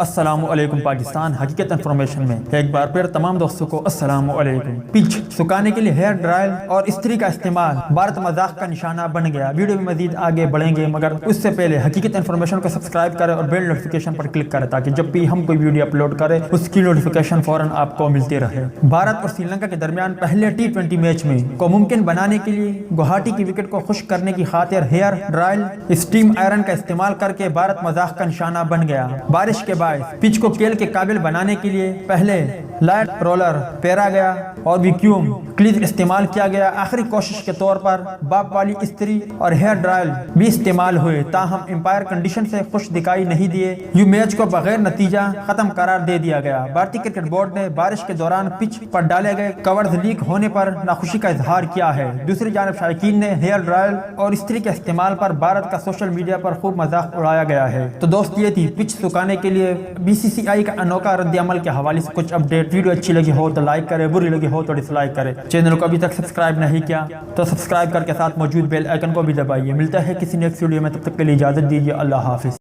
السلام علیکم پاکستان حقیقت انفارمیشن میں ایک بار پھر تمام دوستوں کو السلام علیکم۔ پچ سکھانے کے لیے ہیئر ڈرائل اور استری کا استعمال بھارت مذاق کا نشانہ بن گیا۔ ویڈیو میں مزید آگے بڑھیں گے مگر اس سے پہلے حقیقت انفارمیشن کو سبسکرائب کریں اور بیل نوٹیفیکیشن پر کلک کریں تاکہ جب بھی ہم کوئی ویڈیو اپلوڈ کریں اس کی نوٹیفیکیشن فوراً آپ کو ملتی رہے۔ بھارت اور سری لنکا کے درمیان پہلے T20 میچ میں کو ممکن بنانے کے لیے گوہاٹی کی وکٹ کو خشک کرنے کی خاطر ہیئر ڈرائل اسٹیم آئرن کا استعمال کر کے بھارت مذاق کا نشانہ بن گیا۔ بارش کے باعث پچ کو کھیل کے قابل بنانے کے لیے پہلے لائٹ رولر پھیرا گیا اور ویکیوم کلینر استعمال کیا گیا۔ آخری کوشش کے طور پر باپ والی استری اور ہیئر ڈرائل بھی استعمال ہوئے، تاہم امپائر کنڈیشن سے خوش دکھائی نہیں دیے۔ یوں میچ کو بغیر نتیجہ ختم قرار دے دیا گیا۔ بھارتی کرکٹ بورڈ نے بارش کے دوران پچ پر ڈالے گئے کورز لیک ہونے پر ناخوشی کا اظہار کیا ہے۔ دوسری جانب شائقین نے ہیئر ڈرائل اور استری کے استعمال پر بھارت کا سوشل میڈیا پر خوب مذاق اڑایا گیا ہے۔ تو دوست یہ تھی پچ سکھانے کے لیے BCCI کا انوکھا رد عمل کے حوالے سے کچھ اپڈیٹ۔ ویڈیو اچھی لگی ہو تو لائک کرے، بری لگی ہو تو ڈس لائک کرے۔ چینل کو ابھی تک سبسکرائب نہیں کیا تو سبسکرائب کر کے ساتھ موجود بیل آئیکن کو بھی دبائیے۔ ملتا ہے کسی نیکسٹ ویڈیو میں، تب تک کے لیے اجازت دیجیے۔ اللہ حافظ۔